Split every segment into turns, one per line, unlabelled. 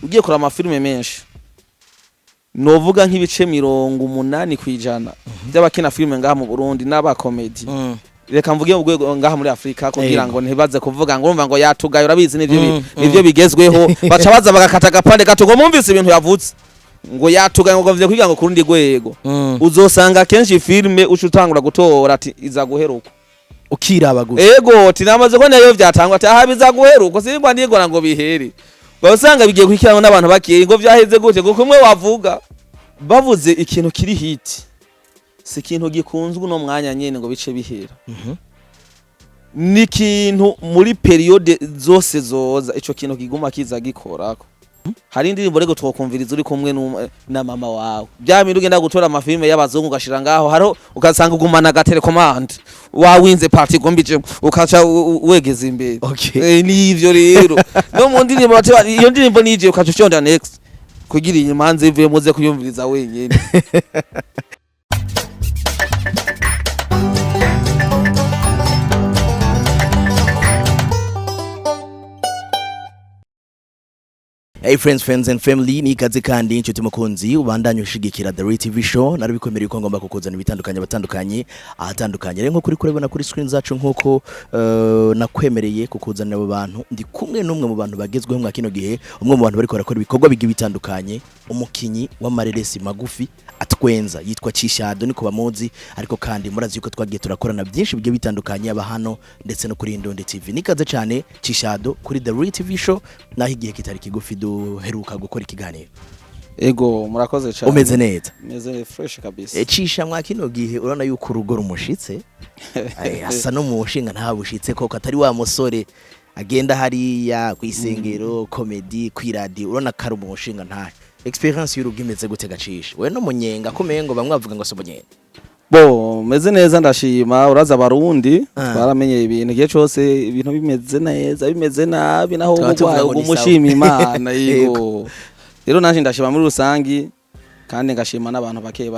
ugiye kora amafilme menshi novuga nk'ibice 80% by'abakina filme ngaha mu Burundi n'aba comedy reka mvuge ubwo ngaha muri Afrika kugira ngo ntibaze kuvuga ngo urumva ngo yatugaye urabizi nivyo bigezweho baca baza bagakata gapande gato ngo mumvise ibintu yavutse ngo yatugaye ngo gavye kugira ngo kurundi gwego uzosanga kenshi filme ucutangura gutora ati iza guheruka
ukiraba gusa
ego tinamaze ko nayo vyatangwa ati aha biza guheruka singwa ndigora ngo bihere basanga bigiye kwikirana n'abantu bakiye ngo vyaheze gute ngo kumwe wavuga bavuze ikintu kiri hit si ikintu gikunzwe no mwanya nyene ngo bice bihera ni ikintu muri periode zose zoza ico kintu kiguma kiza gikorako hari indirimbo rego twokumviriza uri kumwe na mama wawe byamira ugenda gutora amafilme y'abazungu gashira ngaho haro ukasanga ugumana ga telecommand wawinze party gombije ukaca wegeza imbere ni ivyo rero no mu ndirimbo iyo ndirimbo nije ukaca cyonda next kugira imanze ivuye muze kuyumviriza wenyene
Hey friends and family, ni kaze kandi inshuti mukunzi ubandanye ushigikira The Real TV Show narabikomereye ko ngomba kukuzana ibitandukanye ahatandukanye rero nko kuri kurebana kuri screen zacu nk'uko nakwemereye kukuzanira abo bantu ndi kumwe n'umwe mu bantu bagezweho mwa kino gihe umwe mu bantu bari korakora ibikorwa bigi bitandukanye umukinyi w'amareresi magufi atwenza yitwa Cisha Ado niko bamuzi ariko kandi murazi yuko twagiye turakorana byinshi bigiye bitandukanye aba hano ndetse no kuri Indonde TV nikaze cyane Cisha Ado kuri The Real TV Show naho igihe kitari kigufi heruka gukora ikiganiro
ego murakoze cyane
umeze neza
meze fresh kabisa
Cisha mwa kino gihe urana yuko urugo rumushitse asa no mu nshinga ntabushitse koko atari wa musore agenda hariya kwisengero comedy kwiradi urana kari mu nshinga ntahe experience y'urugo imeze gute gacisha we no munyenga komeye ngo bamwe bavuga ngo sobonye
bo meze neza ndashima uraza abarundi baramenye ibintu gihe cyose ibintu bimeze neza bimeze nabi naho umushima Imana yego rero nanje ndashima muri rusangi kandi ngashima n'abantu bake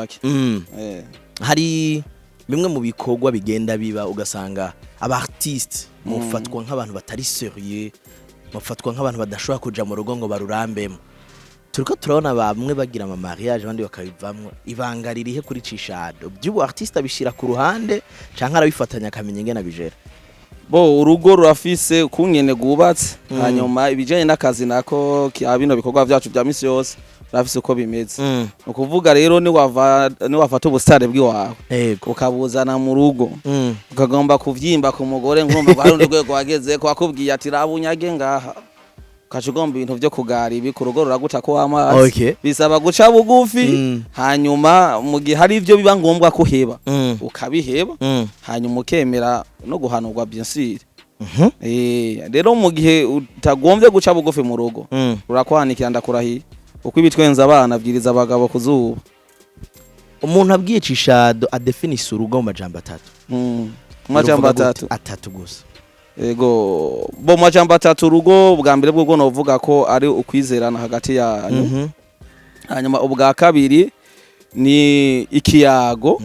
hari bimwe mu bikorwa bigenda biba ugasanga aba artiste mufatwa nk'abantu batari serieux mufatwa nk'abantu badashobora kuja mu rugo ngo barurambemo turiko turabona bamwe bagira ama mariage abandi bakabivamwe ibanga ririhe kuri Cisha Ado by'ubu artiste abishira ku ruhande canka arabifatanya akamenye ngena bijera
bo urugo rurafise kunyene gubatse hanyuma ibijanye n'akazi nako abino bikorwa vyacu bya misi yose rafise uko bimeze ukuvuga rero ni wafata ubustare bw'iwawe ukabuzana mu rugo ukagomba kuvyimba ku mugore nkumva hari undi rwego wageze ko akubwiye ati rabunyage ngaha kachugomba ibintu byo kugara ibi ku rugo ruraguca ko amazi bisaba guca bugufi hanyuma mu gihe hari ivyo biba ngombwa kuheba ukabiheba hanyuma ukemera no guhanurwa bien sûr rero mu gihe utagombye guca bugufi mu rugo urakwanikira ndakurahiye uko ibitwenza abana byiriza abagabo kuzuba
umuntu abwiye Cisha Ado adefinise urugo mu majambo atatu gusa ego
bo majambo atatu rugo bwa mbere bwo novuga ko ari ukwizerana hagati yanyu hanyuma ubwa kabiri ni ikiyago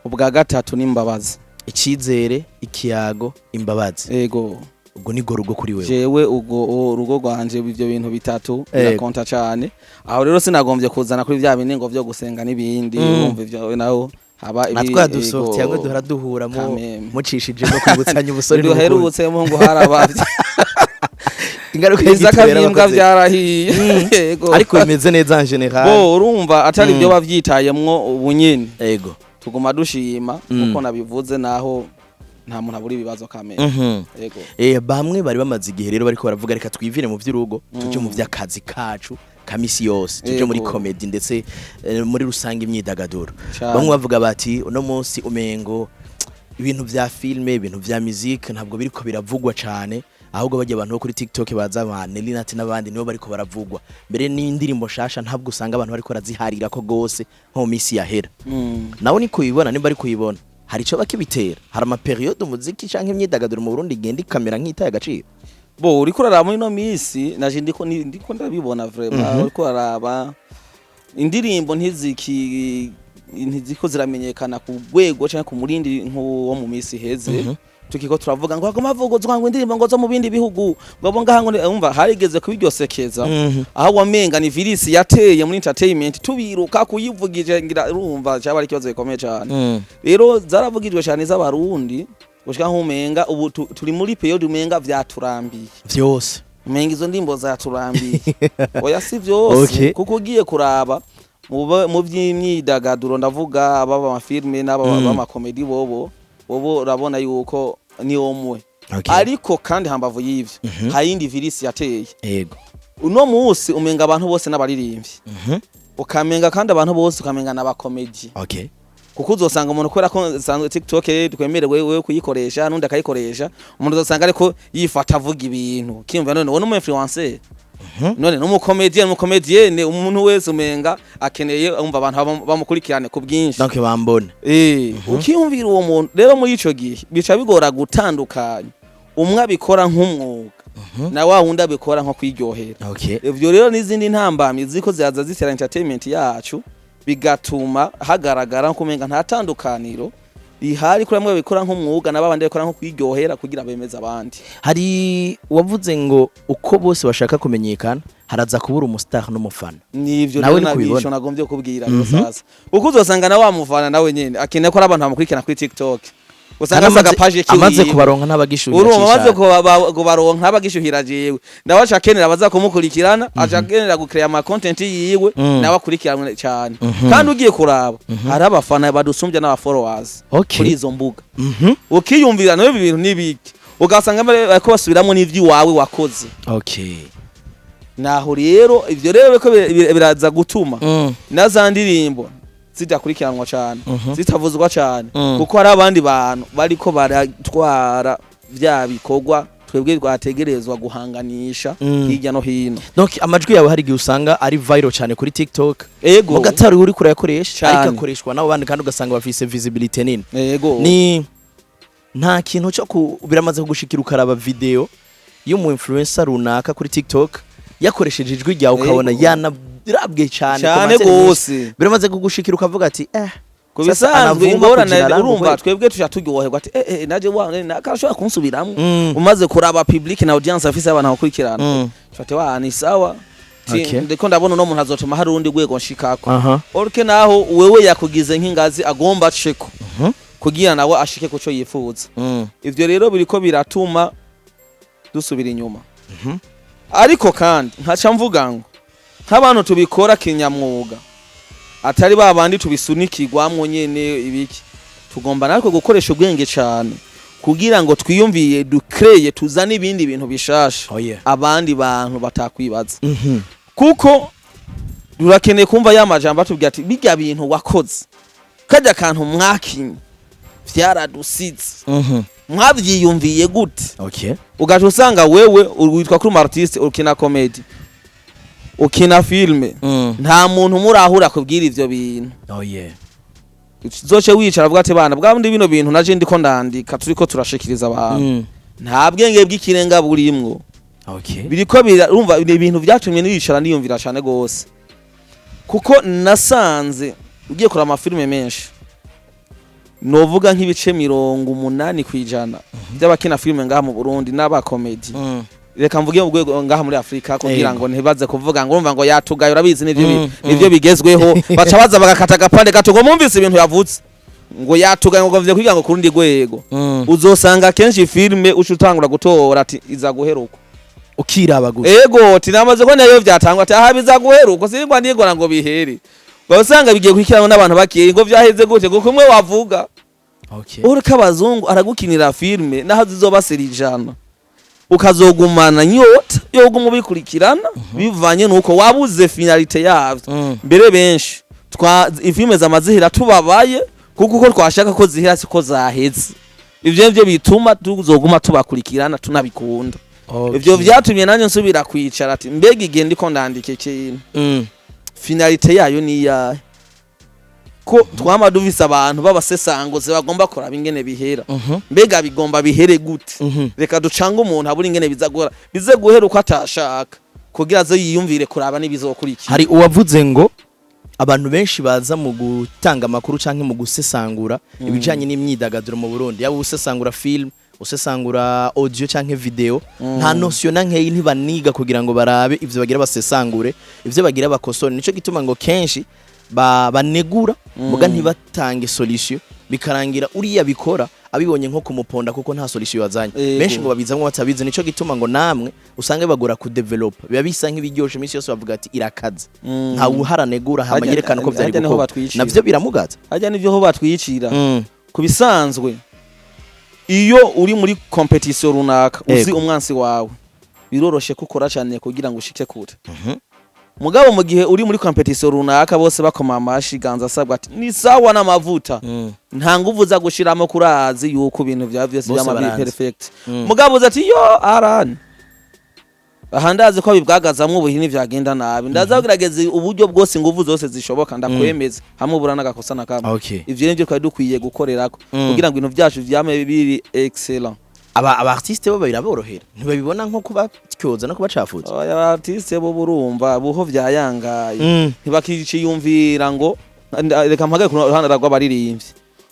ubwa gatatu ni imbabazi
ikizere ikiyago imbabazi
ego
ubwo ni go rugo kuri wewe
jewe ubwo rugo rwanje ivyo bintu bitatu birakonta cyane aho rero sinagombye kuzana kuri vya bintu ngo vyo gusenga n'ibindi urumva ivyo naho haba
natwa dusohotse cyangwa duhora duhura mucishije no kwibutsanya ubusore
duherutse mu ngo harabavye
ingaruka
y'izakabimbwa byarahiye
yego ariko bimeze neza en general
bo urumva atari byo bavyitayemwo ubunyene
yego
tuguma dushima uko nabivuze naho nta muntu aburi bibazo kamera
yego bamwe bari bamaze igihe rero bariko baravuga reka twivire mu vy'urugo tuje mu vy'akazi kacu kamisi yose tuje muri comedy ndetse muri rusange imyidagaduro bamwe bavuga bati uno munsi umengo ibintu vya filme ibintu vya musique ntabwo biriko biravugwa cyane ahubwo bajya abantu kuri TikTok baza abane Linati n'abandi nibo bariko baravugwa mbere n'indirimbo shasha ntabwo usanga abantu bariko raziharira ko gose nko misi yahera nawo niko yibona nimba ari kuyibona hari cyo bakibitera hari ama period umuziki canke imyidagaduro mu Burundi genda ikamera nk'itaye agaciro
bo uri kurara muri no misi naje ndiko ndabibona vraiment uri kuraba indirimbo ntiziko ziramenyekana ku rwego cyangwa ku murindi nko mu misi heze tukiko turavuga ngo agoma avuguzwa ngo indirimbo ngo zo mu bindi bihugu ngo ngaha ngo umva harigeze kubiryosekeza aho wamenga ni virus yateye muri entertainment tubiruka kuyivugije ngira urumva cyaba ari kibazo gikomeye cyane rero zaravugijwe cyane z'abarundi gushika nkumenga ubu turi muri period umenga vyaturambiye
vyose
umenga izo ndimbo zaturambiye oya si vyose kuko ugiye kuraba mu by'imyidagaduro ndavuga aba amafilme n'aba b'amakomedi bobo urabona yuko ni omwe ariko kandi hambavu y'ivyo hayindi virus yateye
yego
uno munsi umenga abantu bose n'abaririmbyi ukamenga kandi abantu bose ukamenga n'abakomedi kuko uzosanga umuntu kwera ko sanzwe TikTok twemerewe wewe kuyikoresha nundi akayikoresha umuntu uzosanga ariko yifata avuga ibintu kimva none wowe n'umu-influencer none n'umukomedienne umuntu wese umenga akeneye umva abantu bamukurikirane ku bwinshi
donc bambone
ukiyumvira uwo muntu rero muri ico gihe bica bigora gutandukanya umwe abikora nk'umwuga na wa wundi abikora nko kwiryohera ivyo rero n'izindi ntambamye ziko zizaza zitera entertainment yacu bigatuma hagaragara kumenga nta tandukaniro ihari kuri amwe bikora nk'umwuga nababandi bakora nko kwiryohera kugira bemeza abandi
hari wavuze ngo uko bose bashaka kumenyekana haraza kubura umustar n'umufana
nivyo rero nabisho nagombye kubwira sasa uko uzosanga na wa mufana nawe nyene akeneye ko abantu bamukurikirana kuri TikTok usanga saga page kiwi
amaze kubaronka n'abagishuhira
amaze kubaronka abagishuhira jewe nawe acakenera baza kumukurikirana acakenera gucreate ama content yiwe nawe akurikirana cyane kandi ugiye kuraba hari abafana badusumbya n'aba followers kuri izo mbuga ukiyumvira nawe ibintu nibiki ugasanga ko basubiramo n'ivyi wawe wakoze naho rero ivyo rero biko biraza gutuma nazandirimbo zitakurikiranwa cyane zitavuzwa cyane kuko hari abandi bantu bariko baratwara vya bikorwa twebwe twategerezwa guhanganisha hirya no hino
donc amajwi yawe hari gihe usanga ari viral cyane kuri TikTok mugatari uri kurayakoresha ariko akoreshwa nabo bandi kandi ugasanga bafise visibility nini ni nta kintu cyo biramaze kugushikira ukaraba video y'umu influencer runaka kuri TikTok yakoresheje ijwi ryawe ukabona yanarabwe cyane
gose
biramaze kugushikira ukavuga ati
kubisanzwe ingorane urumva twebwe tushaturyoherwa ati naje wane nakashobora kunsubiramwe umaze kuraba public na audience afise abantu bakurikirana fate ni sawa ndiko ndabona no muntu azotuma hari undi gwego nshikako orke naho wewe yakugize nk'ingazi agomba aceko kugira nawe ashike kuco yifuza ivyo rero biriko biratuma dusubira inyuma ariko kandi nkaca mvuga ngo nk'abantu tubikora kinyamwuga atari babandi tubisunikirwamwo nyene ibiki tugomba natwe gukoresha ubwenge cyane kugira ngo twiyumviye dukreye tuzane ibindi bintu bishasha abandi bantu batakwibaza kuko durakeneye kumva yamajambo atubwira ati bijya bintu wakoze kajya kantu mwakinye vyaradusize mwavyiyumviye gute ugaje usanga wewe witwa kuri artiste ukina comedy ukina filme nta muntu murahura kubwira ivyo bintu zoce wicara avuga ati bana bwabindi bino bintu naje ndiko ndandika turiko turashikiriza abantu nta bwenge bw'ikirenga burimwo biriko urumva ibintu vyatumye niyicara niyumvira cyane gose kuko nasanze ugiye kura amafilme menshi novuga nk'ibice 80% by'abakina filme ngaha mu Burundi n'aba comedy reka mvuge ubwo ngaha muri Afrika kugira ngo ntibaze kuvuga ngo urumva ngo yatugaye urabizi nivyo bigezweho baca baza bagakata gapande gato ngo mumvise ibintu yavutse ngo yatugaye ngo gavye kugira ngo kurundi gwego uzosanga kenshi filme ucutangura gutora ati iza guheruka
ukiraba gusa
tinamaze ko nayo vyatangwa ati aha biza guheruka singwa ndigora ngo bihere basanga bigiye kwikirana n'abantu bakiye ngo vyaheze gute ngo kumwe wavuga ureka abazungu aragukinira filme naho zizobasira ijana ukazogumana nyota yo gumubikurikirana bivanye nuko wabuze finalite yavyo mbere benshi ifilme zamazihira tubabaye kuko uko twashaka ko zihira siko zaheze ivyo bituma tuzoguma tubakurikirana tunabikunda ivyo vyatumye nanyo nsubira kwicara ati mbega igende ko ndandike kintu finalite yayo ni ya ko twama duvisa abantu babasesangoze bagomba kuraba ingene bihera mbega bigomba bihere gute reka ducanga umuntu aburi ingene bizagora bize guhera uko atashaka kugira zo yiyumvire kuraba nibizokurikira
hari uwavuze ngo abantu benshi baza mu gutanga makuru canke mu gusesangura ibijanye n'imyidagaduro mu Burundi yaba usesangura film usesangura audio canke video nta notion nankeyi ntibaniga kugira ngo barabe ivyo bagira basesangure ivyo bagira bakosora nico gituma ngo kenshi banegura muga ntibatange solution bikarangira uriya bikora abibonye nko kumuponda kuko nta solution yazanye benshi ngo babizamwe batabize nico gituma ngo namwe usange bagura ku develop biba bisa nk'ibiryoshe imisi yose bavuga ati irakaza nta uharanegura hamayerekana ko vyari gukorwa navyo biramugaza
hajya nivyo ho batwicira kubisanzwe iyo uri muri competition runaka uzi umwansi wawe biroroshe kukora cyane kugira ngo ushike kure mugabo mu gihe uri muri competition runaka bose bakoma amashi ganza asabwa ati ni sawa n'amavuta nta nguvu za gushiramo kurazi yuko ibintu bya vyose byama perfect mugabo uzati yo arani ahandaze ko bibwagazamwe ubuhini vyagenda nabi ndazagerageza uburyo bwose nguvu zose zishoboka ndakwemeza hamwe burana gakosa nakama ivyo nivyo twari dukwiye gukorerako kugira ngo ibintu byacu vyame biri excellent
aba artiste bo biraborohera ntibabibona nko kuba tyoza no kubacafuza
aba artiste bo burumva buho vyayangaye ntibakiciyumvira ngo reka mpagaye ku ruhande rw'abaririmbyi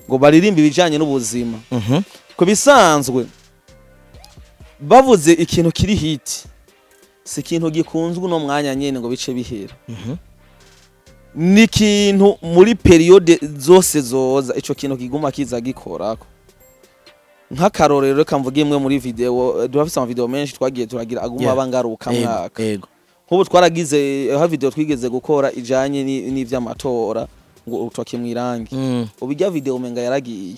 ngo baririmbe bijanye n'ubuzima ko bisanzwe bavuze ikintu kiri hit si ikintu gikunzwe no mwanya nyene ngo bice bihera ni ikintu muri periode zose zoza ico kintu kiguma kiza gikorako nk'akarorero reka mvuge imwe muri video duhafise ama video menshi twagiye turagira aguma bangaruka mwaka nk'ubu twaragize ha video twigeze gukora ijanye n'ivy'amatora ngo utoke mwirangi ubijya video umenga yaragiye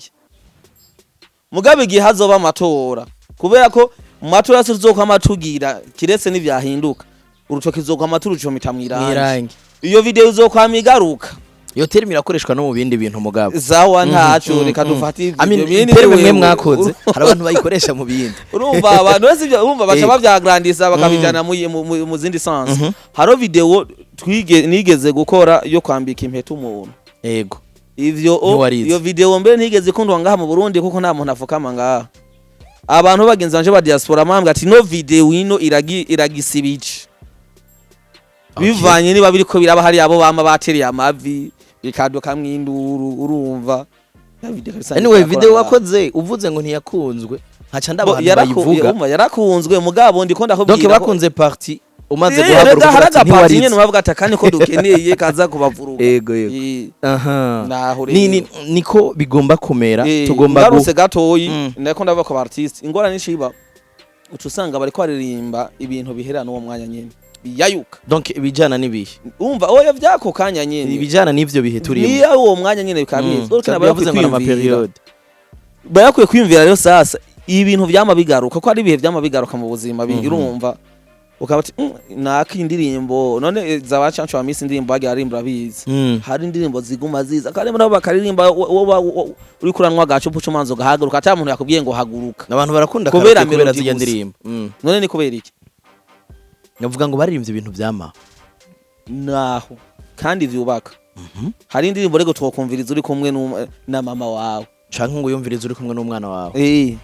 mugabe gihe hazoba amatora kubera ko mu matora tuzoka amatugira kiretse n'ivyahinduka urutoke zoka amaturu cyo mitamwirangi iyo video izokwama igaruka
iyo terimi irakoreshwa no mu bindi bintu mugabo
zawa ntacu reka dufate
ibyo bindi terimi mwakoze hari abantu bayikoresha mu bindi
urumva abantu bose urumva bacha bavyagrandisa bakabijana mu zindi sense haro video nigeze gukora yo kwambika impeta umuntu
yego
iyo video mbe nigeze kundwa ngaha mu Burundi kuko nta muntu afukama ngaha abantu bagenza banje ba diaspora mambwa ati no video ino iragisibije bivanye niba biriko biraba hari abo bama bateriye amavi bikadoka mwinduru urumva
anyway video wakoze uvuze ngo ntiyakunzwe nkaca ndabantu bayivuga
yarakunzwe mugabo ndiko ndakubwira
donc bakunze party umaze guhaguruka
party nyene bavuga atakanye ko dukeneye kaza kubavuruga
yego
naho
niko bigomba kumera
tugomba garuse gatoyi ndako ndavuga ko artist ingora nishiba ucusanga bari kwaririmba ibintu biherana uwo mwanya nyene biyayuka
donc ibijana nibihe
umva oya vyako kanya nyene
ibijana nivyo bihe turimo
ni uwo mwanya nyene bikabiye
urukana bavuze ngo ama period
bayakwiye kwimvira rero sasa ibintu vyama bigaruka ko ari bihe vyama bigaruka mu buzima birumva ukabati nakindirimbo none zabacancu wa misi indirimbo bagi arimbura bizi hari indirimbo ziguma ziza kandi nabo bakaririmba uri kuranwa gacupu cumanzo gahaguruka ata muntu yakubwiye ngo haguruka
abantu barakunda kubera zijya ndirimbo
none ni kubera iki
navuga ngo baririmbye ibintu vyama
naho kandi vyubaka hari indirimbo rego twokumviriza uri kumwe na mama wawe
canke ngo yumviriza uri kumwe n'umwana wawe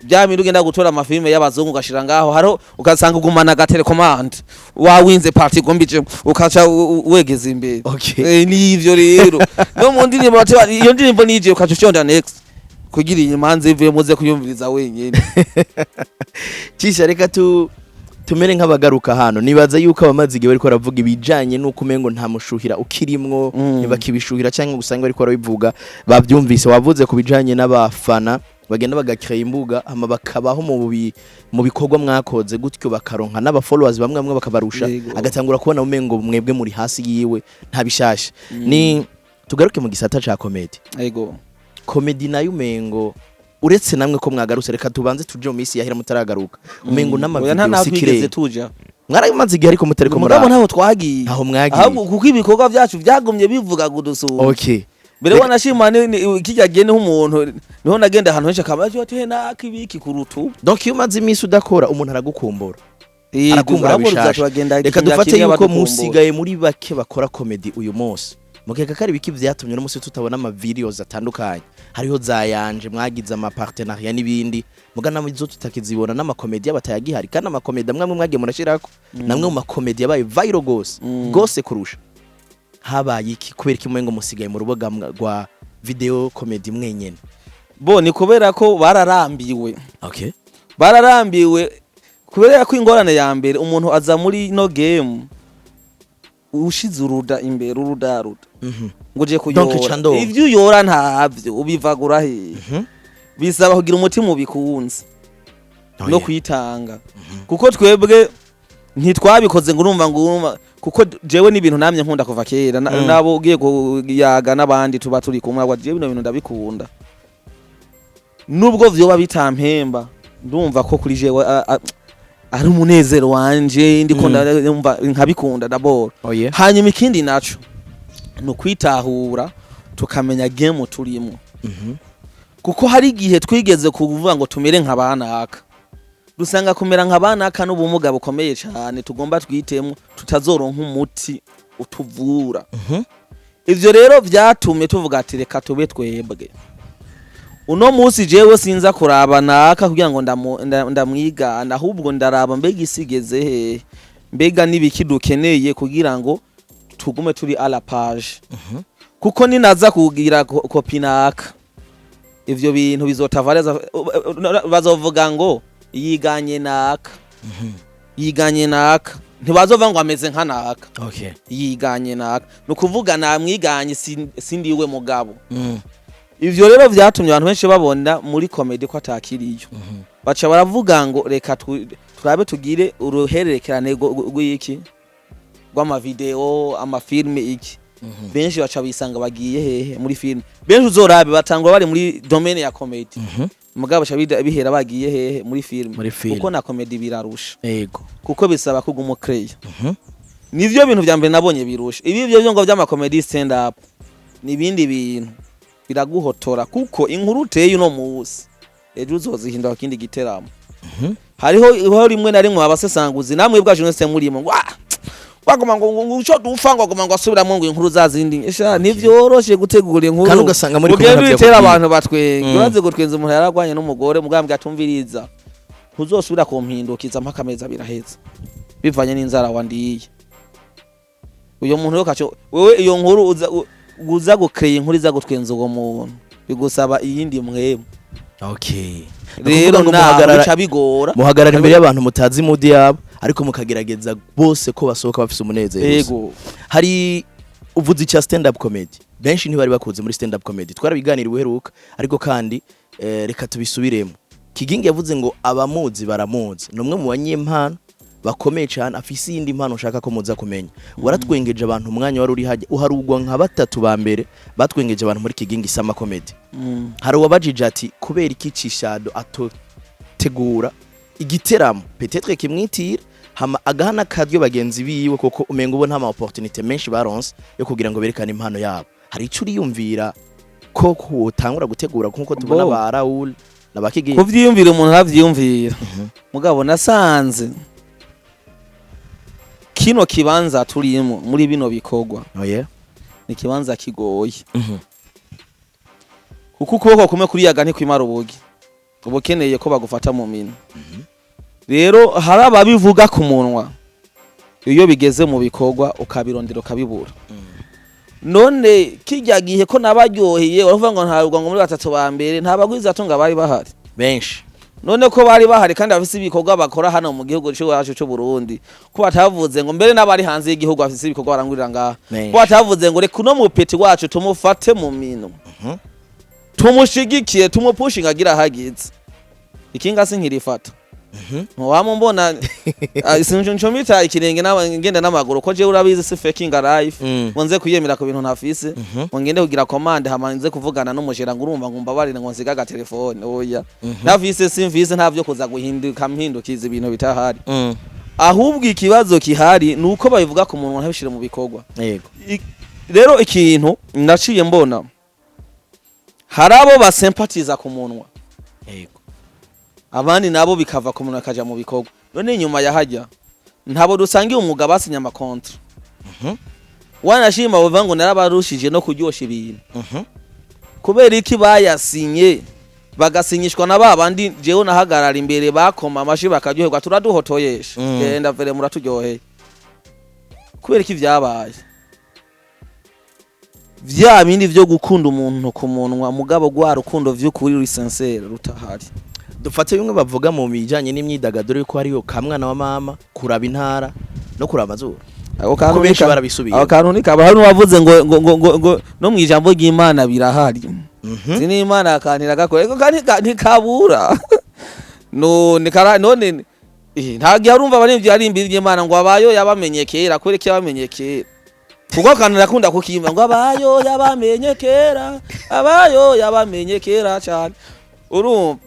byami rugenda gutora amafilme y'abazungu gashira ngaho haro ugasanga ugumana ga telecommand wawinze party gombije ukaca wegeza imbere ni ivyo rero no mu ndirimbo iyo ndirimbo nije ukaca uconda next kugira imanze ivuye muze kuyumviriza wenyene
Cisha reka tumere nk'abagaruka hano nibaza yuko abamazige bariko baravuga ibijanye nuko umengo nta mushuhira ukirimwo ntibakibishuhira cyangwa gusanga bariko barabivuga bavyumvise wavuze ku bijanye n'abafana bagenda bagakira imbuga hama bakabaho mu bikorwa mwakoze gutyo bakaronka n'aba followers bamwe bamwe bakabarusha agatangura kubona umengo mwebwe muri hasi yiwe nta bishasha ni tugaruke mu gisata ca comedy
yego
comedy nayo umengo uretse namwe ko mwagarutse reka tubanze tuje mu misi yahera mutaragaruka umengo n'amavideo sikire mwarabimaze igihe ariko mutariko muri
mugabo ntaho twagiye
aho mwagiye
ahubwo kuko ibikorwa byacu byagumye bivuga gudusura mbere wanashima kijya gene nk'umuntu niho nagenda ahantu henshi akabaje ati nakibiki kurutu
donc iyo umaze imisi udakora umuntu aragukumbura arakumbura bishasha reka dufate yuko musigaye muri bake bakora comedy uyu munsi mukeka kari biki vyatumye no musi tutabona ama videos atandukanye hariho zayanje mwagize ama partenariat n'ibindi mugana mu zo tutakizibona n'ama comedy abatayagihari kandi ama comedy amwe mwagiye murashirako namwe mu comedy yabaye viral gose kurusha habaye iki kubera iki mwengo musigaye mu ruboga rwa video comedy mwenyene
bo ni kubera ko bararambiwe
okay
bararambiwe kubera ko ingorane ya mbere umuntu aza muri no game ushize uruda imbere urudaruda ngo je kuyora ivyo uyora ntavyo ubivagura he bisaba kugira umutima ubikunze no kwitanga kuko twebwe ntitwabikoze ngo urumva ngo kuko jewe n'ibintu namye nkunda kuva kera nabo ugiye kuyaga n'abandi tuba turi kumwe ngo jewe bino bintu ndabikunda nubwo vyoba bitampemba ndumva ko kuri jewe ari umunezero wanje ndiko ndumva nkabikunda d'abord hanyuma ikindi naco no kwitahura tukamenya game turimo kuko hari igihe twigeze kuvuga ngo tumere nk'abanaka dusanga kumera nk'abanaka n'ubumuga bukomeye cyane tugomba twitemo tutazoronka umuti utuvura ivyo rero vyatumye tuvuga ati reka tube twebwe uno musi jewe sinza kuraba naka kugira ngo ndamwigana ahubwo ndaraba mbega isigeze he mbega nibikidukeneye kugira ngo tugume turi à la page kuko ninaza kugira kopi naka ivyo bintu bizotavareza bazovuga ngo yiganye naka yiganye naka ntibazova ngo ameze nka naka yiganye naka nukuvuga namwiganye sindiwe mugabo ivyo rero vyatumye abantu benshi babona muri comedy ko atakiriyo baca baravuga ngo reka turabe tugire uruhererekerane rw'iki rw'ama video ama filme iki benshi baca bisanga bagiye hehe muri film benshi uzorabe batangwa bari muri domaine ya comedy mugabo baca bihera bagiye hehe muri film kuko na comedy birarusha yego kuko bisaba kuguma create nivyo bintu vya mbere nabonye birusha ibi byo ngo vy'ama comedy stand up nibindi bintu biraguhotora kuko inkuru uteye uno musi ejo uzozihinda bakindi giteramo hariho rimwe na rimwe abasesanguzi namwe bwaje nese murimo bagoma ngo uco dufanga bagoma ngo asubiramo ngo inkuru zazindi esha nivyoroshe gutegura inkuru
kandi ugasanga muri
kumwe bitera abantu batwenge uraze gutwenza umuntu yaragwanye n'umugore mugambwe atumviriza uzosubira kumpindukiza mpaka meza biraheza bivanye n'inzara wandiye uyo muntu yokacho wewe iyo nkuru uza gukreye inkuru iza gutwenza uwo muntu bigusaba iyindi mwemu rero muhagarara bigora
muhagarara imbere y'abantu mutazi mudi yabo ariko mukagerageza bose ko basohoka bafise umunezero
yego
hari uvuze icya stand up comedy benshi ntibari bakuze muri stand up comedy twarabiganira uheruka ariko kandi reka tubisubiremo Kigingi yavuze ngo abamuzi baramuzi numwe mu banyempano bakomeye cyane afise iyindi mpano ushaka ko muza kumenya waratwengeje abantu umwanya wari uri haje uharugwa nka batatu ba mbere batwengeje abantu muri Kigingi sama comedy hari wabajije ati kubera iki Cisha Ado atotegura igiteramo peut-être kimwitira hama agahana kadyo bagenzi biwe koko umenga ubona ama opportunité menshi baronse yo kugira ngo berekane impano yabo hari ico uriyumvira ko kutangura gutegura nkuko tubona ba Raoul na Kigingi
kuvyiyumvira umuntu havyiyumvira mugabo nasanze kino kibanza turimo muri bino bikogwa ni kibanza kigoye kuko ukuboko kumwe kuri yaga ntikwimara ubugi ubukeneye ko bagufata mu mino rero hari ababivuga ku munwa iyo bigeze mu bikogwa ukabirondera ukabibura none kijya gihe ko nabaryoheye uravuga ngo ntabwo ngo muri batatu ba mbere ntabagwiza atunga bari bahari
benshi
none ko bari bahari kandi bafise ibikorwa bakora hano mu gihugu cyacu cyo Burundi ko batavuze ngo mbere n'abari hanze y'igihugu bafise ibikorwa barangurira ngaha ko batavuze ngo reka no mu peti wacu tumufate mu mino tumushigikiye tumupushinga agira hagize ikinga sinkirifata Mwamo mbona sinjumita ikirenge ngenda n'amaguru ko je urabizi si faking life nze kuyemera ku bintu ntafise ngende kugira commande hamanze kuvugana n'umujera ngurumva ngumba barira ngo nsiga ga telefone oya ntafise simvise ntavyo kuza guhinduka mpindukiza ibintu bitahari ahubwo ikibazo kihari nuko babivuga ku muntu ntabishire mu bikogwa yego rero ikintu naciye mbona harabo ba sympathiza ku munwa yego abandi nabo bikava ku muntu akaja mu bikogwa none nyuma yahajya ntabo dusangiye umugabo asinya amakontra wanashima bavuga ngo narabarushije no kuryosha ibintu kubera iki bayasinye bagasinyishwa na babandi jewe nahagarara imbere bakoma amashi bakaryoherwa turaduhotoyesha genda vere muraturyoheye kubera iki vyabaye vya bindi vyo gukunda umuntu ku munwa mugabo gwa rukundo vy'ukuri ruri sincere rutahari.
Dufate bimwe bavuga mu bijanye n'imyidagaduro yuko hariyo kamwana wa mama kuraba intara no kuraba amazuru.
Ako kantu
benshi barabisubiye.
Ako kantu nikaba hari wavuze ngo no mu ijambo ry'Imana birahari. Zini Imana akantira gakore kandi ntikabura. None ntagiye arumva abanimvye ari imbiri y'Imana ngo abayo yabamenye kera kwereke yabamenye kera. Kuko kantu nakunda kukimba ngo abayo yabamenye kera cyane. Urumva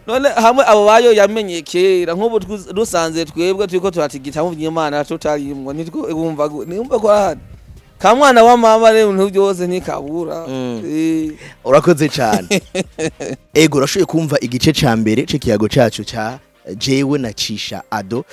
none hamwe abo bayo yamenye kera nk'ubu rusanze twebwe turiko turatigita mu by'Imana tutarimwo nitwumva ko ahari kamwana wa mama rero ibintu byose ntikabura.
Urakoze cyane. Ego urashoboye kumva igice ca mbere c'ikiyago cacu ca jewe na Cisha Ado.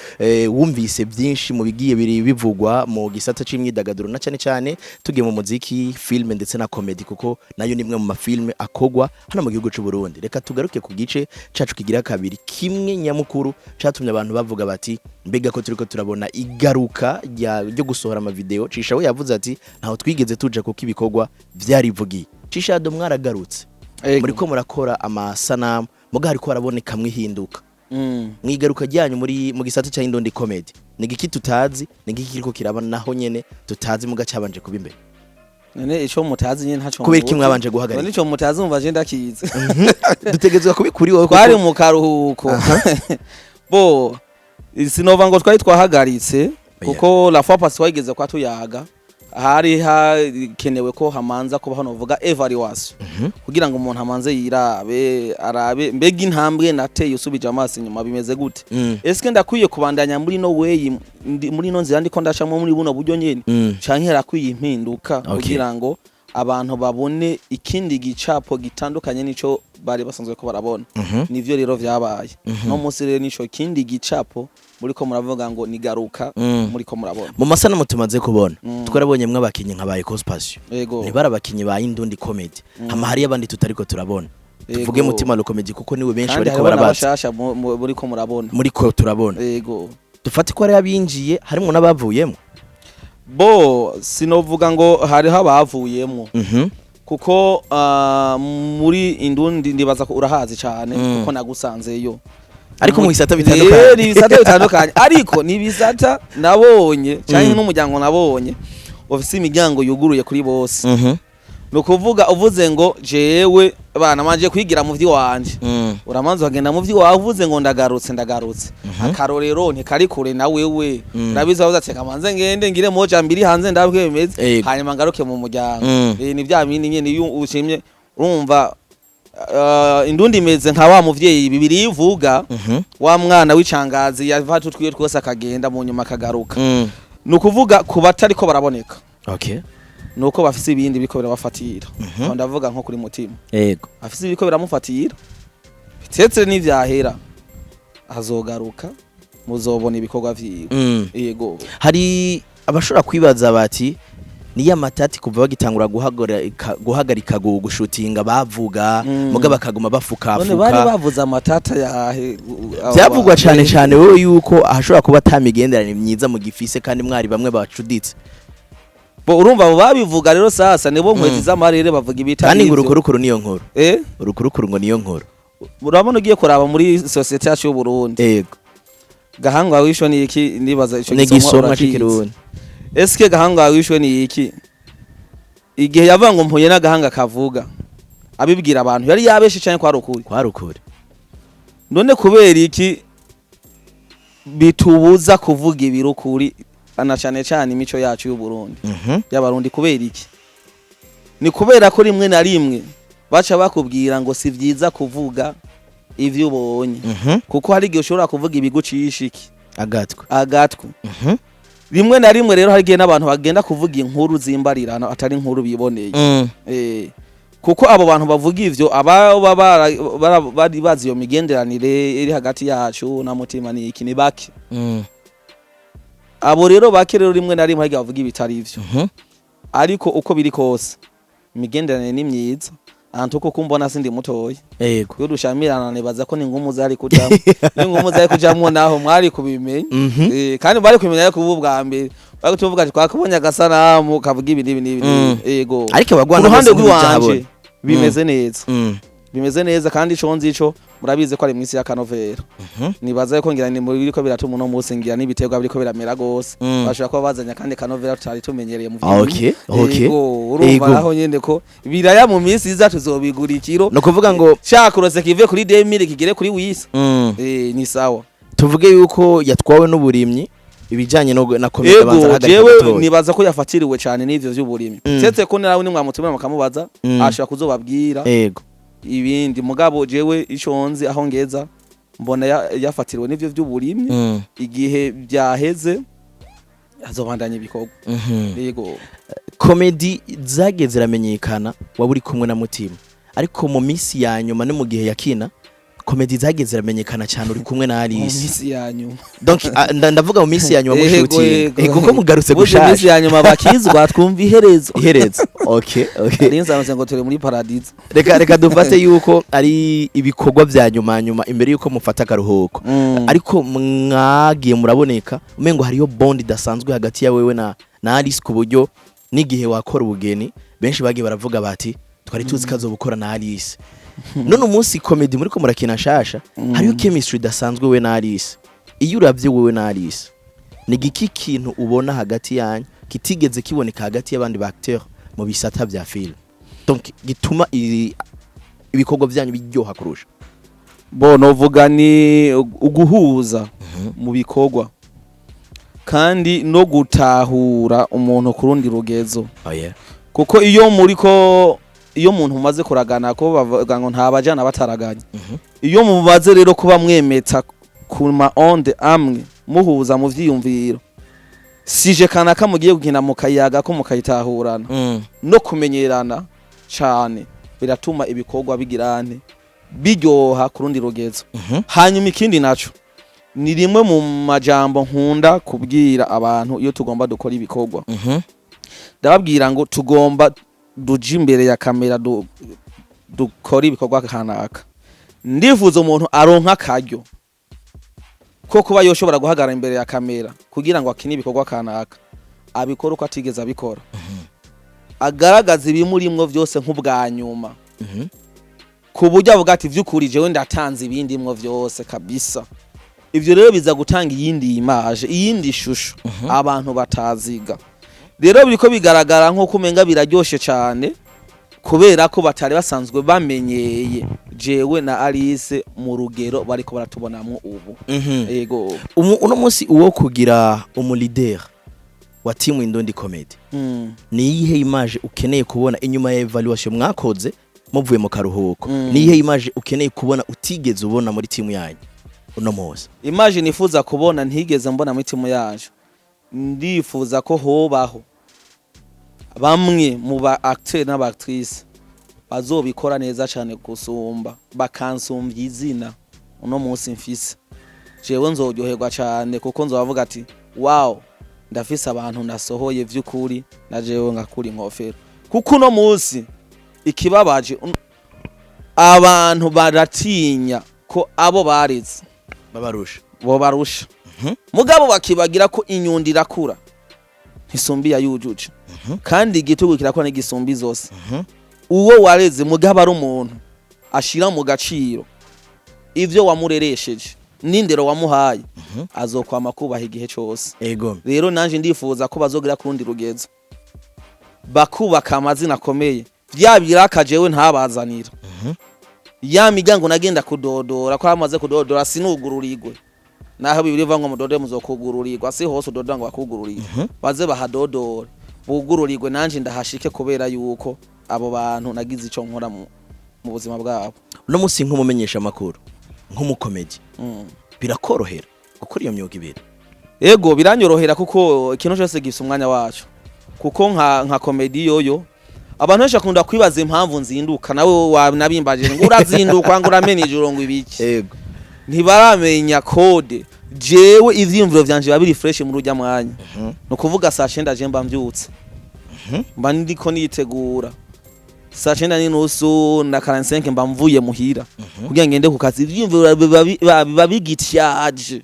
Wumvise byinshi mu bigiye biri bivugwa mu gisata c'imyidagaduro na cyane cyane tugiye mu muziki, film ndetse na comedy kuko nayo nimwe mu mafilme akogwa hano mu gihugu c'u Burundi. Reka tugaruke ku gice cacu kigira kabiri kimwe nyamukuru catumye abantu bavuga bati mbega ko turiko turabona igaruka ryo gusohora ama video. Cisha we yavuze ati ntaho twigeze tuja kuko ibikogwa vyarivugiye. Cisha Ado mwaragarutse muriko murakora amasanamu muga hariko haraboneka mwihinduka. Mwigaruka ryanyu mu gisata cya Indondi comedy nigiki tutazi nigiki kiriko kirabana naho nyene tutazi muga cyabanje kuba imbere.
None ico mutazi nyene ntaco
kubera kimwe abanje guhagarika.
None ico mutazi umva je ndakize.
Dutegezwa kubikuri wowe
kwari mu karuhuko. Bo sinova ngo twari twahagaritse kuko la fois passée twageze kwa tuyaga hari hakenewe ko hamanza kuba hano vuga evaluation kugira ngo umuntu hamanze yirabe arabe mbega intambwe nateye usubije amaso inyuma bimeze gute. Eske ndakwiye kubandanya muri no way muri no nzira ndiko ndacamo muri buno buryo nyene canke harakwiye impinduka kugira ngo abantu babone ikindi gicapo gitandukanye nico bari basanzwe ko barabona. Nivyo rero vyabaye no munsi rero nico kindi gicapo muriko muravuga ngo nigaruka muriko murabona
mu masana mutumaze kubona twarabonye mwe abakinyi nka ba Ecospacio ni barabakinyi ba Indondi comedy hama hari abandi tutariko turabona tuvuge mutima lo comedy kuko niwe benshi bariko
barabashasha muriko murabona
muriko turabona
yego
dufate ko ari abinjiye harimo nabavuyemo
bo sinovuga ngo hari habavuyemo kuko muri Indundi ndibaza ko urahazi cyane kuko nagusanzeyo
ariko mu bisata bitandukanye
ni bisata bitandukanye ariko ni bisata nabonye cyane n'umuryango nabonye ofisi imiryango yuguruye kuri bose no kuvuga uvuze ngo jewe bana manje kwigira mu vyi wanje uramanza agenda mu vyi wavuze ngo ndagarutse akarorero ntikari kure na wewe nabiza uzateka manze ngende ngire moja mbiri hanze ndabwe bimeze hanyuma ngaruke mu muryango ni bya bindi nyene ushimye urumva Indundi imeze nka wa muvyeyi bibiri ivuga wa mwana w'icangazi yavatu twiye twose akagenda mu nyuma akagaruka no kuvuga kuba atari ko baraboneka nuko bafise ibindi biko birabafatira ndavuga nko kuri mutima
yego
afise ibiko biramufatira bitetse n'ivyahera azogaruka muzobona ibikorwa vyiwe yego
hari abashobora kwibaza bati niya matati kuva bagitangura guhagarika gushutinga bavuga muga bakaguma bafukafuka
none bari bavuza amatata yahe
byavugwa cyane cyane wowe yuko ahashobora kuba atamigenderane myiza mu gifise kandi mwari bamwe bacuditse
bo urumva abo babivuga rero sasa nibo nkwezi z'amarere bavuga ibitari
kandi ngurukurukuru niyo nkuru urukurukuru ngo niyo nkuru
urabona ugiye kuraba muri societe yacu y'u Burundi
yego
gahangwa wisho ni iki nibaza ico
gisomwa cy'ikirundi
eske gahanga wishwe ni iki igihe yavango mpuye n'agahanga kavuga abibwira abantu yari yabeshe cyane kwarukuri none kubera iki bitubuza kuvuga ibirukuri ana cyane imico yacu y'u Burundi y'abarundi kubera iki ni kubera ko rimwe na rimwe baca bakubwira ngo si vyiza kuvuga ivyo ubonye kuko hari igihe ushobora kuvuga ibigucisha iki agatwe rimwe na rimwe rero hagiye n'abantu bagenda kuvuga inkuru zimbarirana atari inkuru biboneye kuko abo bantu bavuga ivyo bari bazi iyo migenderanire iri hagati yacu na mutima ni iki ni bake abo rero bake rero rimwe na rimwe hagiye bavuga ibitari ivyo ariko uko biri kose imigenderanire ni myiza antu ko kumbona sindi mutoyi
yego
yo dushamirana nebaza ko ningumu zari kujamwe ningumu zari kujamwe naho mwari kubimenya kandi bari kubimenya ko ubu bwa mbere bako tuvuga ati twakubonye agasanamu kavuga ibi yego
ariko abagwana
ruhande rw'iwanje bimeze neza bimeze neza kandi ico nzico murabize ko ari mwisi ya kanovera nibaza ko ngira ni muri ko biratuma no munsi ngira n'ibiterwa biriko biramera gose bashaka ko bazanya kandi kanovera tutari tumenyereye mu
vy'ibintu okay
urumva aho nyende ko biraya mu minsi iza tuzobigura ikiro
no kuvuga ngo
cyakurose kive kuri 2000 kigere kuri wisa ni sawa
tuvuge yuko yatwawe n'uburimyi ibijanye na komite banza
hagarika jewe nibaza ko yafatiriwe cyane n'ivyo vy'uburimyi setse ko nawe ni mwamutumira mukamubaza ashaka kuzobabwira yego ibindi mugabo jewe ico nzi aho ngeza mbona yafatiriwe n'ivyo vy'uburimyi igihe byaheze azobandanya ibikorwa yego
comedy zageze ramenyekana waburi kumwe na Mutima ariko mu misi ya nyuma no mu gihe yakina comedy zageze ramenyekana cyane uri kumwe na Alice
mu misi ya nyuma
donc ndavuga mu misi ya nyuma mu shooting kuko mugarutse gushaka
mu misi ya nyuma bakizwa twumva iherezo
okay
arinza ngo turi muri paradise
reka dufate yuko ari ibikorwa bya nyuma imbere yuko mufata akaruhuko ariko mwagiye muraboneka umengo hariyo bond idasanzwe hagati ya wewe na Alice ku buryo n'igihe wakora ubugeni benshi bagiye baravuga bati twari tuzi kazobukora na Alice none umunsi comedy muri ko murakina shasha hariyo chemistry dasanzwe we na Alice iyo uravye wewe na Alice ni giki kintu ubona hagati yanyu kitigeze kiboneka hagati y'abandi ba acteur mu bisata bya film donc gituma ibikorwa byanyu biryoha kurusha
bono vuga ni uguhuza mu bikorwa kandi no gutahura umuntu kurundi rugezo kuko iyo umuntu umaze kuragana ko bavuga ngo ntabajana bataraganye iyo mubaze rero kuba mwemeta ku ma onde amwe muhuza mu vyiyumviro sije kanaka mugiye gukina mu kayaga ko mukayitahurana no kumenyerana cyane biratuma ibikorwa bigirane biryoha kurundi rugezo hanyuma ikindi naco ni rimwe mu majambo nkunda kubwira abantu iyo tugomba dukora ibikorwa ndababwira ngo tugomba duji imbere ya kamera dukora ibikorwa kanaka ndifuza umuntu aronka akaryo ko kuba yoshobora guhagarara imbere ya kamera kugira ngo akine ibikorwa kanaka abikora uko atigeze abikora agaragaza ibimurimwo vyose nk'ubwa nyuma ku buryo avuga ati vy'ukuri jewe ndatanze ibindi mwo vyose kabisa ivyo rero biza gutanga iyindi image iyindi shusho abantu bataziga rero biriko bigaragara nko kumenga biraryoshe cyane kubera ko batari basanzwe bamenyeye jewe na Alice mu rugero bariko baratubonamwo ubu yego
uno munsi uwo kugira leader wa team Indundi Comedy ni iyihe image ukeneye kubona inyuma ya evaluation mwakoze muvuye mu karuhuko ni iyihe image ukeneye kubona utigeze ubona muri team yanyu uno munsi
image nifuza kubona ntigeze mbona muri team yaje ndifuza ko hobaho bamwe mu ba acteur n'aba actrice bazobikora neza cyane gusumba bakansumvya izina uno munsi mfise jewe nzoryoherwa cyane kuko nzobavuga ati wow ndafise abantu nasohoye vy'ukuri na jewe ngakuri inkofero kuko uno munsi ikibabaje abantu baratinya ko abo bareze babarusha mugabo bakibagira ko inyundi irakura ntisumbi yayujuje kandi igitugu kirakora n'igisumbi zose uwo wareze mugabo ari umuntu ashira mu gaciro ivyo wamureresheje n'indero wamuhaye azokwama kubaha igihe cyose rero nanje ndifuza ko bazogira kurundi rugezo bakubaka amazina akomeye vyabiraka jewe ntabazanira ya migango nagenda kudodora ko amaze kudodora sinugururirwe naho bibiriva ngo mudode muzokugururirwa si hose udoda ngo bakugururirwe baze bahadodora bugururirwe nanje ndahashike kubera yuko abo bantu nagize ico nkora mu buzima bwabo
no musi nk'umumenyesha makuru nk'umukomedi birakorohera gukora iyo myuga ibiri
yego biranyorohera kuko ikintu cyose gifite umwanya wacu kuko nka komedi yoyo abantu benshi bakunda kwibaza impamvu nzinduka nawe wanabimbaje ngo urazinduka ngo uramenye ijoro ngo ibiki
yego
ntibaramenya code jewe ivyimviro vyanje babiri fresh mu rujya mwanya no kuvuga saa 9 je mba mbyutse mba ndiko nitegura saa 9:30 na 45 mba mvuye muhira kugira ngende ku kazi ivyimviro babigityaje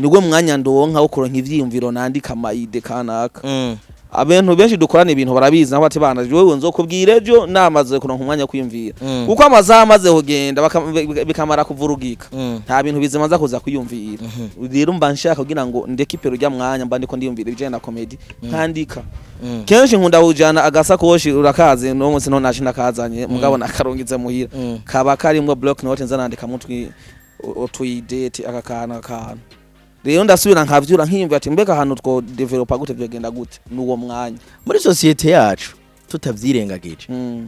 niwe mwanya ndonka wo kuronka ivyiyumviro nandika amayide kanaka abantu benshi dukorana ibintu barabizi nabo ati bana jewe nzokubwira ejo namaze kuronka umwanya kwiyumvira kuko amazaha amaze kugenda bikamara kuvurugika nta bintu bizimanza kuza kwiyumvira rero mba nshaka kugira ngo ndeke ipero rya mwanya mba ndiko ndiyumvira ibijanye na comedy nkandika kenshi nkunda kujana agasakoshi urakaze no munsi no naje nakazanye mugabo nakarongize muhira kaba karimwo block note nzanandika mutwi utwidate akakana rero ndasubira nkavyura nkiyumva ati mbega hano two developer gute byogenda gute nuwo mwanya
muri societe yacu tutavyirengagije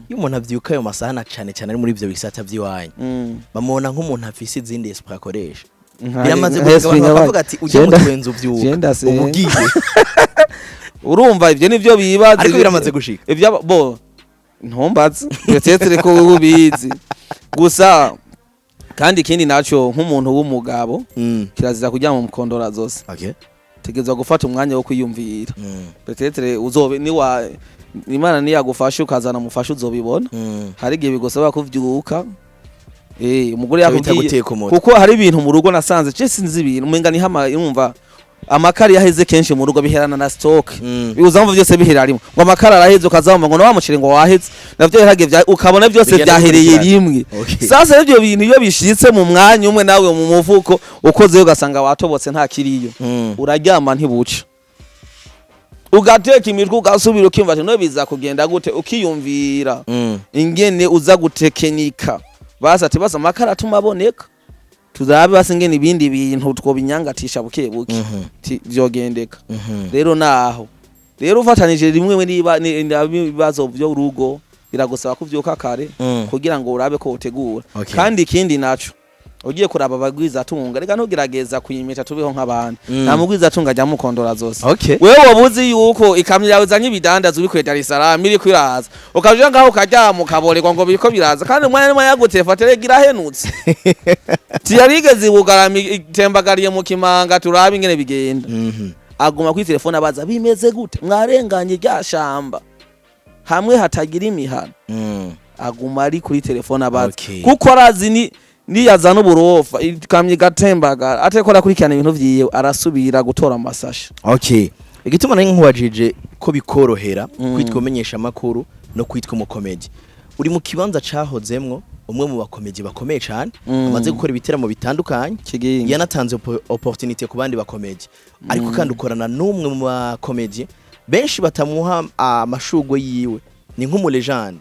iyo umuntu avyuka ayo masaha na cyane ari muri ivyo bisata vy'iwanyu bamubona nk'umuntu afise izindi esprit akoresha biramaze kuvuga ati ujye mutwenza uvyuka ubugiye
urumva ivyo nivyo bibaza
ariko biramaze gushika
ivyo bo ntombaze peut-être ko ubizi gusa kandi ikindi naco nk'umuntu w'umugabo kirazira kujya mu mukondora zose tegezwa gufata umwanya wo kwiyumvira peut-être uzobe Imana niyagufasha ukazana mufasha uzobibona hari gihe bigosaba kuvyuka umugore yakubwiye kuko hari ibintu mu rugo nasanze je sinzi ibintu umenga ni hama yumva amakari yaheze kenshi mu rugo biherana na stock bizamva byose bihera rimwe ngo amakara araheze ukazamba ngo wamucire ngo waheze navyo yarage ukabona byose byahereye rimwe sasa ibyo bintu iyo bishitse mu mwanya umwe nawe mu mufuko ukoze ugasanga watobotse nta kiriyo uraryama ntibuca ugateka imitwe ugasubira ukimva ati no biza kugenda gute ukiyumvira ingene uza gutekenika basa ati basa amakara tumaboneka tuzabe basingene ibindi bintu twobinyangatisha buke buke vyogendeka rero naho rero ufatanije rimwe nibazo byo urugo biragusaba kuvyuka kare kugira ngo urabe ko utegura kandi ikindi naco ugiye kuraba abagwiza atunga reka ntugerageza kuyimita tubeho nk'abandi nta mugwiza atunga ajya mukondora zose wewe wabuzi yuko ikamyo yawe zanye ibidandaza uri kwe Dar es Salaam iri kwiraza ukaje ngaho ukajya mu kaborerwa ngo biriko biraza kandi umwana mwe yagutefatire gira henutse tiyarigeze bugarami itembagariye mu kimanga turabe ingene bigenda aguma kuri telefone abaza bimeze gute mwarenganye ryashamba hamwe hatagira imihana aguma ari kuri telefone abaza kuko arazi niyaza n'uburofa ikamye gatembaga atekora kurikirana ibintu vyiwe arasubira gutora amasasha igituma nari nkuwajije ko bikorohera kwitwa umenyesha makuru no kwitwa umukomedi uri mu kibanza cahozemwo umwe mu bakomedi bakomeye cyane amaze gukora ibiteramo bitandukanye yanatanze opportunity ku bandi bakomedi ariko kandi ukorana n'umwe mu bakomedi benshi batamuha amashugwe yiwe ni nk'umu legend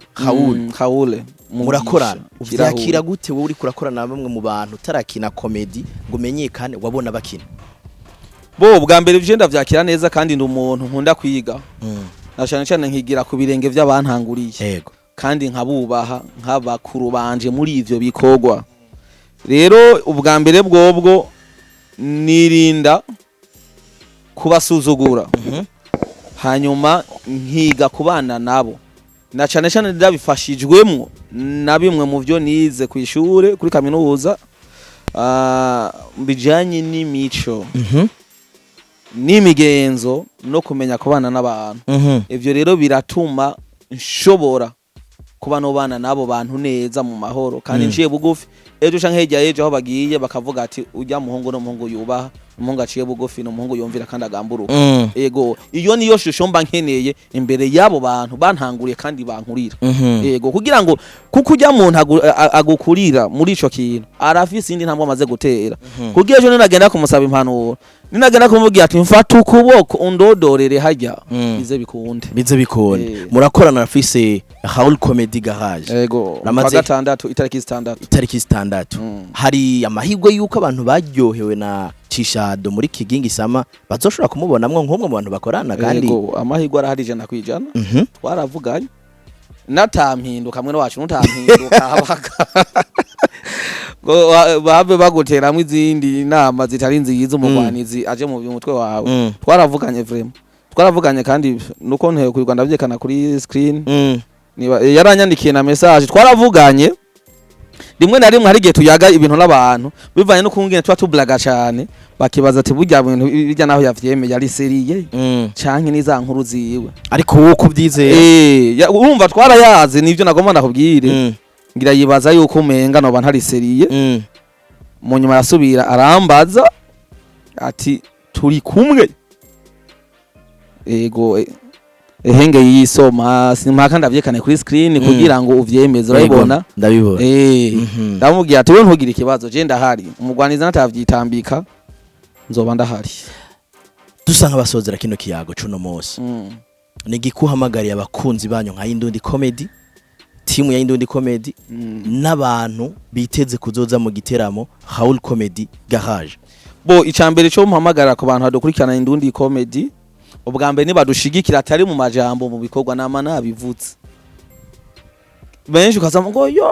Raoul murakorana uvyakira gute wowe uri kurakorana bamwe mu bantu tarakina comedy ngo menyekane wabona bakina bo bwa mbere bije ndavyakira neza kandi ndi umuntu nkunda kwiga nashana cyane nkigira ku birenge by'abantanguriye yego kandi nkabubaha nk'abakuru banje muri ivyo bikogwa rero ubwa mbere bwobwo nirinda kubasuzugura hanyuma nkiga kubana nabo na cyane cyane ndabifashijwemo na bimwe mu byo nize ku ishure kuri kaminuza bijanye n'imico n'imigenzo no kumenya kubana n'abantu ivyo rero biratuma nshobora kuba no bana nabo bantu neza mu mahoro kandi nciye bugufi ejo canke hejya ejo aho bagiye bakavuga ati ujya muhungu no muhungu yubaha umuhungu aciye bugufi no muhungu yumvira kandi agamburuka ego iyo niyo shusho mba nkeneye imbere yabo bantu bantanguriye kandi bankurira ego kugira ngo kuko ujya muntu agukurira muri ico kintu arafise indi ntambo amaze gutera kugira ejo ninagenda kumusaba impanuro ninagenda kumubwira ati mfata ukuboko undodorere hajya bize bikunde murakorana afise Raoul Comedy Garage ego ramaze gatandatu itariki 6
hari amahirwe yuko abantu baryohewe na Cisha Ado muri Kigingi sama bazoshobora kumubonamwe nk'umwe mu bantu bakorana kandi
ego amahirwe arahari na kwijana twaravuganye natampinduka mwe wacu nutampinduka habaka go babe baguteramwe izindi nama zitari nziza umugwanizi aje mu mutwe wawe twaravuganye vraiment twaravuganye kandi nuko nteye ku Rwanda byekana kuri screen niba yaranyandikiye na message twaravuganye rimwe na rimwe hari gihe tuyaga ibintu n'abantu bivanye no kungene twa tublaga cyane bakibaza ati burya bintu bijya naho yavyemeye ari seriye canke niza nkuru ziwe
ariko uko byizeye
urumva twarayaze nivyo nagomba nakubwire ngira yibaza yuko umenga no bantari seriye mu nyuma yasubira arambaza ati turi kumwe ego ehenge yisoma simpaka ndavyekane kuri screen kugira ngo uvyemeze urabibona
ndabibona
ndamubwiye ati we ntugire ikibazo je ndahari umugwaniza natavyitambika nzoba ndahari
dusanga basozera kino kiyago cuno munsi ni gikuhamagariye abakunzi banyu nka Indundi Comedy timu ya Indundi Comedy n'abantu biteze kuzoza mu giteramo Raoul Comedy Garage
bo icambere cyo mpamagara ku bantu badukurikirana Indundi Comedy ubwa mbere nibadushigikira atari mu majambo mu bikorwa nama nabivutse benshi ukazama ngo yo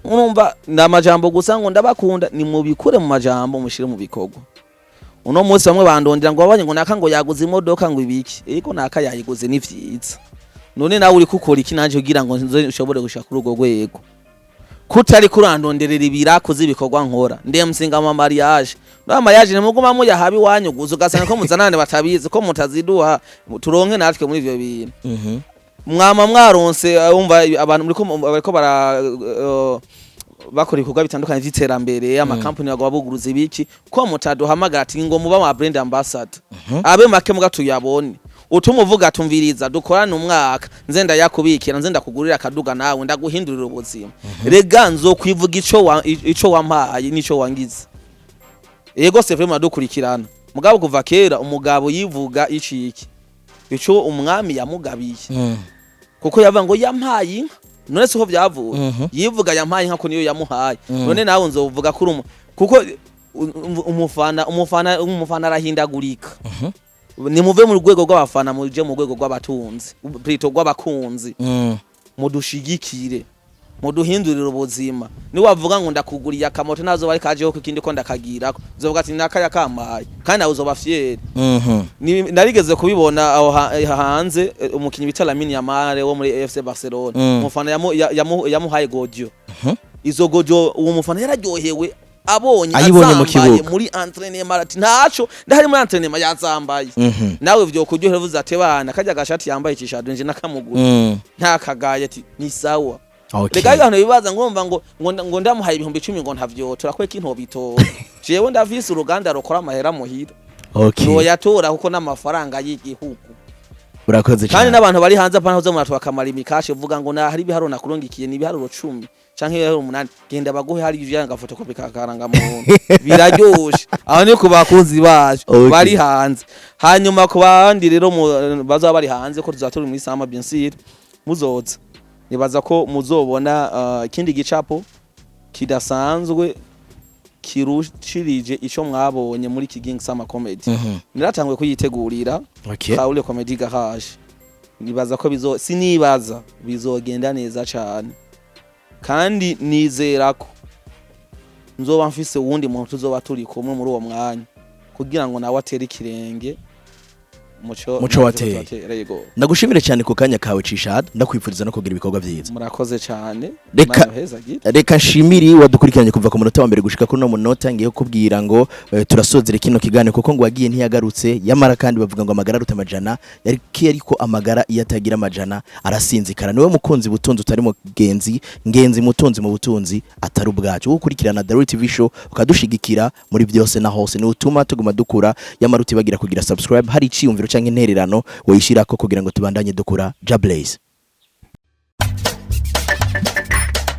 urumva ndamajambo gusa ngo ndabakunda ni mu bikure mu majambo mushire mu bikorwa uno munsi bamwe bandondera ngo babanye ngo naka ngo yaguze imodoka ngo ibiki eko naka yayiguze n'ivyiza none nawe uri kukora iki nanje kugira ngo nshobore gushaka urugo rwego kutari kurandonderera ibirakoze ibikorwa nkora ndiye msinga mu mariage no mariage nimuguma mu yahabi wanyu guzo gasana ko muzanane batabizi ko mutaziduha turonke natwe muri ivyo bintu mwama mwaronse umva abantu bariko bara bakora ibikorwa bitandukanye vy'iterambere amakampani yago babuguruza ibiki ko mutaduhamagara ati ngo muba ma brand ambassador abe make mugatuyabone utumuvuga tumviriza dukorana umwaka nzenda yakubikira nzenda kugurira akaduga nawe ndaguhindurira ubuzima rega nzo kwivuga ico wampaye nico wangize ego se vraiment dukurikirana mugabo kuva kera umugabo yivuga iki ico umwami yamugabiye kuko yava ngo yampaye none se ho byavuye yivuga yampaye nka ko niyo yamuhaye none nawe nzovuga kuri kuko umufana arahindagurika ni muve mu rwego rw'abafana muje mu rwego rw'abatunzi plito rw'abakunzi mudushigikire muduhindurira ubuzima ni wavuga ngo ndakuguriye akamoto nazo bari kajeho kukindi ko ndakagirako uzovuga ati nakaya kamaye kandi nawe uzoba fier narigeze kubibona aho hanze umukinyi bita Lamine Yamal wo muri FC Barcelona umufana yamuhaye godio izo godio uwo mufana yararyohewe abonye azambaye muri entraînement ati ntaco ndahari muri entraînement yazambaye nawe vyo kuryohera vuze ate bana kajya gashati yambaye Cisha Ado nje nakamugura nta kagaye ati ni sawa rega abantu bibaza ngomba ngo ndamuhaye 10,000 ngo ntavyo turakweka intobito jewe ndavise uruganda rukora amahera muhira no yatora kuko n'amafaranga y'igihugu
urakoze cyane
kandi n'abantu bari hanze apana hoze muratu bakamara imikashe uvuga ngo na hari biharuro nakurongikiye ni biharuro 10 canke biharuro 8 genda baguhe hari ivyanga photocopy kakaranga mu biraryoshe aho ni kubakunzi bacu bari hanze hanyuma ku bandi rero bazaba bari hanze ko tuzatura muri sama bien sûr muzoza nibaza ko muzobona ikindi gicapo kidasanzwe kirushirije ico mwabonye muri Kigingi sama comedy niratangwe kuyitegurira Raoul Comedy Garage nibaza ko sinibaza bizogenda neza cyane kandi nizera ko nzoba mfise wundi muntu tuzoba turi kumwe muri uwo mwanya kugira ngo nawe atere ikirenge muco wateye ndagushimire cyane ku kanya kawe Cisha Ado ndakwifuriza no kugira ibikorwa byiza murakoze cyane
reka shimiri wadukurikiranye kuva ku munota wa mbere gushika kuri no munota ngiye kubwira ngo turasozere kino kigane kuko ngo wagiye ntiyagarutse yamara kandi bavuga ngo amagara aruta amajana ariko amagara yatagira amajana arasinzikara niwe mukunzi butunzi utari mu ngenzi mutunzi mu butunzi atari ubwacu gukurikirana The Raoul TV show ukadushigikira muri byose na hose ni utuma tuguma dukura yamara utibagira kugira subscribe hari iciyumviro canke intererano wishirako kugira ngo tubandanye dukura Jablaze